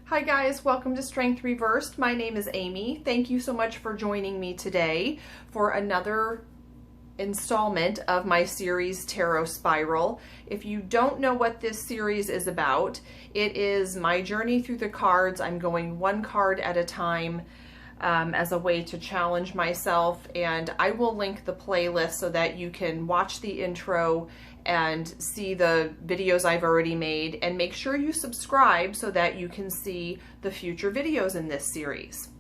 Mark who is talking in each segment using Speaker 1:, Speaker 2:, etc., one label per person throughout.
Speaker 1: Hi guys, welcome to Strength Reversed. My name is Amy. Thank you so much for joining me today for another installment of my series Tarot Spiral. If you don't know what this series is about, it is my journey through the cards. I'm going one card at a time as a way to challenge myself, and I will link the playlist so that you can watch the intro and see the videos I've already made, and make sure you subscribe so that you can see the future videos in this series.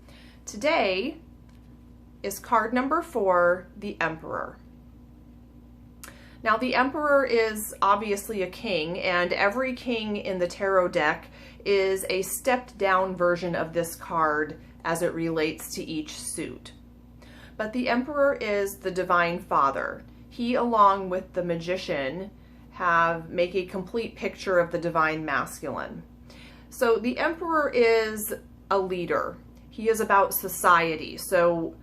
Speaker 1: Today is card number 4, the Emperor. Now the Emperor is obviously a king, and every king in the tarot deck is a stepped down version of this card as it relates to each suit. But the Emperor is the Divine Father. He, along with the Magician, make a complete picture of the Divine Masculine. So the Emperor is a leader. He is about society. So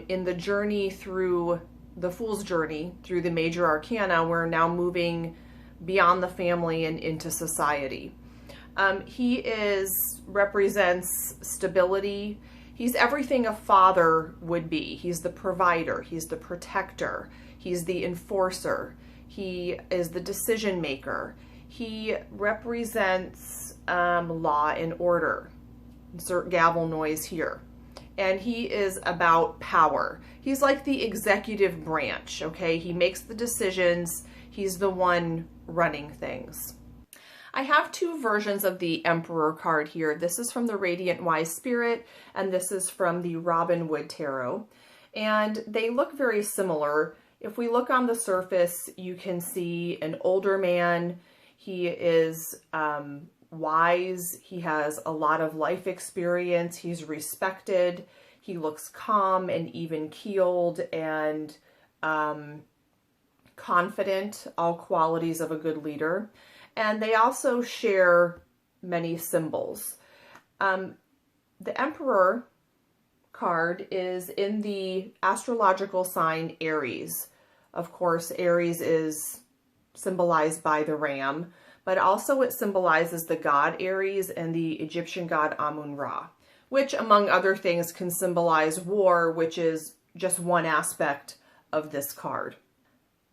Speaker 1: in the journey through the Fool's Journey, through the major arcana, we're now moving beyond the family and into society. He represents stability. He's everything a father would be. He's the provider. He's the protector. He's the enforcer. He is the decision maker. He represents law and order. Insert gavel noise here. And he is about power. He's like the executive branch, okay? He makes the decisions. He's the one running things. I have two versions of the Emperor card here. This is from the Radiant Wise Spirit, and this is from the Robin Wood Tarot. And they look very similar. If we look on the surface, you can see an older man. He is wise. He has a lot of life experience. He's respected. He looks calm and even-keeled and confident, all qualities of a good leader. And they also share many symbols. The Emperor card is in the astrological sign Aries. Of course, Aries is symbolized by the ram, but also it symbolizes the god Aries and the Egyptian god Amun-Ra, which among other things can symbolize war, which is just one aspect of this card.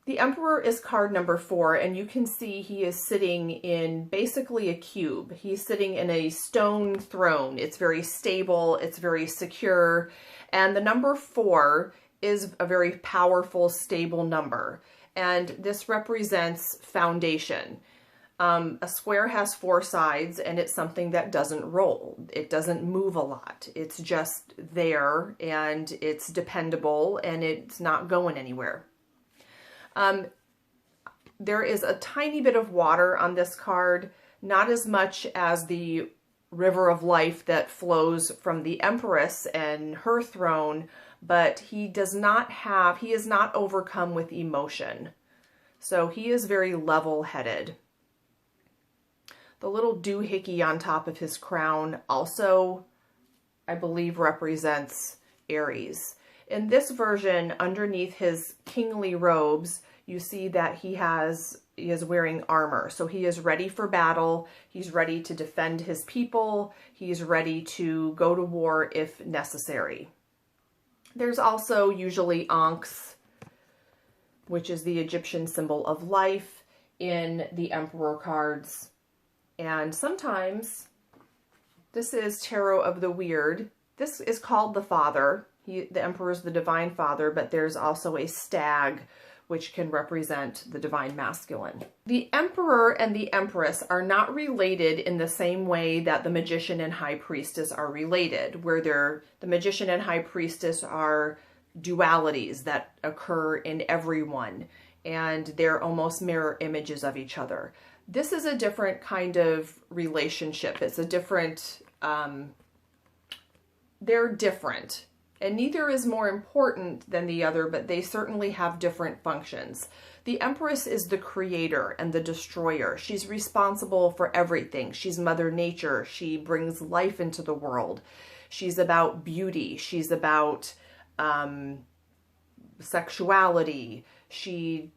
Speaker 1: The Emperor is card number 4, and you can see he is sitting in basically a cube. He's sitting in a stone throne. It's very stable, it's very secure, and the number 4 is a very powerful, stable number, and this represents foundation. A square has 4 sides, and it's something that doesn't roll. It doesn't move a lot. It's just there, and it's dependable, and it's not going anywhere. There is a tiny bit of water on this card, not as much as the river of life that flows from the Empress and her throne, but he is not overcome with emotion. So he is very level-headed. The little doohickey on top of his crown also, I believe, represents Aries. In this version, underneath his kingly robes, you see that he is wearing armor. So he is ready for battle. He's ready to defend his people. He's ready to go to war if necessary. There's also usually Ankhs, which is the Egyptian symbol of life, in the Emperor cards. And sometimes, this is Tarot of the Weird. This is called the Father. The Emperor is the Divine Father, but there's also a stag, which can represent the Divine Masculine. The Emperor and the Empress are not related in the same way that the Magician and High Priestess are related, where the Magician and High Priestess are dualities that occur in everyone, and they're almost mirror images of each other. This is a different kind of relationship. It's a different, they're different. And neither is more important than the other, but they certainly have different functions. The Empress is the creator and the destroyer. She's responsible for everything. She's Mother Nature. She brings life into the world. She's about beauty. She's about sexuality. She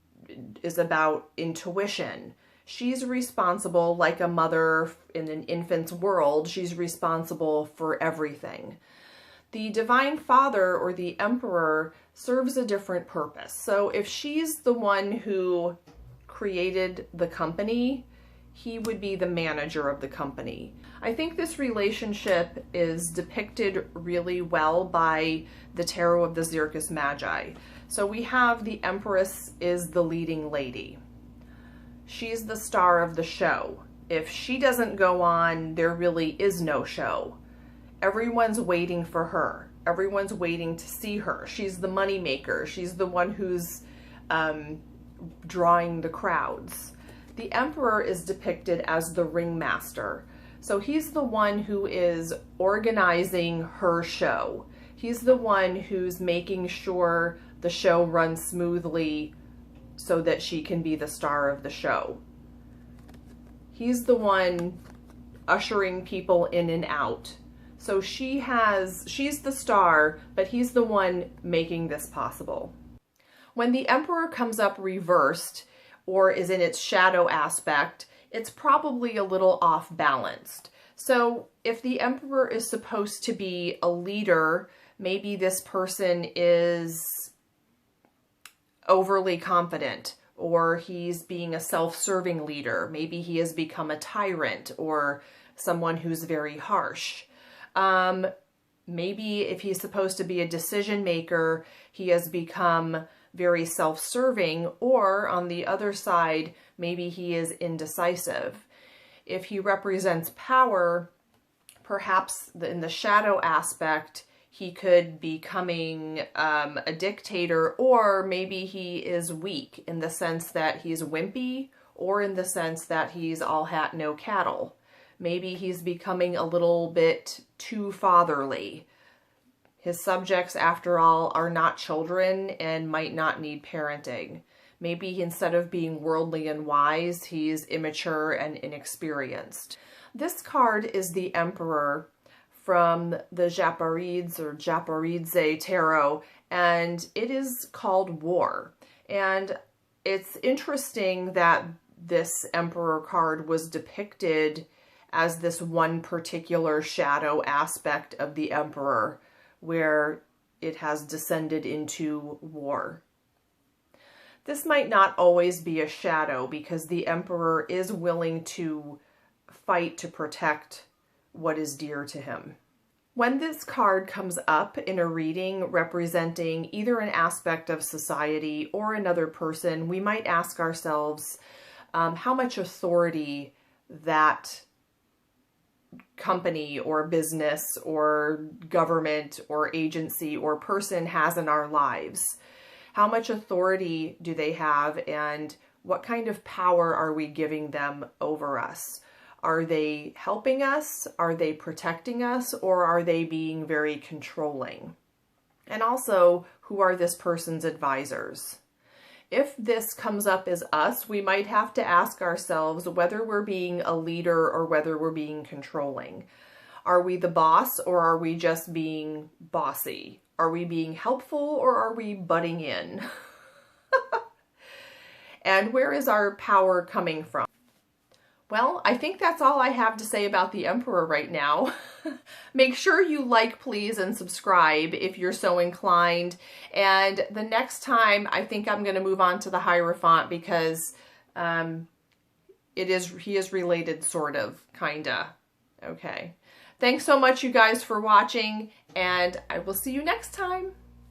Speaker 1: is about intuition. She's responsible, like a mother in an infant's world, she's responsible for everything. The Divine Father, or the Emperor, serves a different purpose. So if she's the one who created the company, he would be the manager of the company. I think this relationship is depicted really well by the Tarot of the Xerkes Magi. So we have the Empress is the leading lady. She's the star of the show. If she doesn't go on, there really is no show. Everyone's waiting for her. Everyone's waiting to see her. She's the money maker. She's the one who's drawing the crowds. The Emperor is depicted as the ringmaster. So he's the one who is organizing her show. He's the one who's making sure the show runs smoothly so that she can be the star of the show. He's the one ushering people in and out. So she's the star, but he's the one making this possible. When the Emperor comes up reversed or is in its shadow aspect, it's probably a little off balanced. So if the Emperor is supposed to be a leader, maybe this person is overly confident, or he's being a self-serving leader. Maybe he has become a tyrant or someone who's very harsh. Maybe if he's supposed to be a decision maker, he has become very self-serving, or on the other side, maybe he is indecisive. If he represents power, perhaps in the shadow aspect, he could be becoming a dictator, or maybe he is weak in the sense that he's wimpy, or in the sense that he's all hat, no cattle. Maybe he's becoming a little bit too fatherly. His subjects, after all, are not children and might not need parenting. Maybe instead of being worldly and wise, he's immature and inexperienced. This card is the Emperor from the Japarides or Japaridze Tarot, and it is called War. And it's interesting that this Emperor card was depicted as this one particular shadow aspect of the Emperor, where it has descended into war. This might not always be a shadow, because the Emperor is willing to fight to protect what is dear to him. When this card comes up in a reading representing either an aspect of society or another person, we might ask ourselves how much authority that company or business or government or agency or person has in our lives. How much authority do they have, and what kind of power are we giving them over us? Are they helping us? Are they protecting us? Or are they being very controlling? And also, who are this person's advisors? If this comes up as us, we might have to ask ourselves whether we're being a leader or whether we're being controlling. Are we the boss, or are we just being bossy? Are we being helpful, or are we butting in? And where is our power coming from? Well, I think that's all I have to say about the Emperor right now. Make sure you like, please, and subscribe if you're so inclined. And the next time, I think I'm going to move on to the Hierophant, because he is related, sort of, kinda. Okay. Thanks so much, you guys, for watching, and I will see you next time.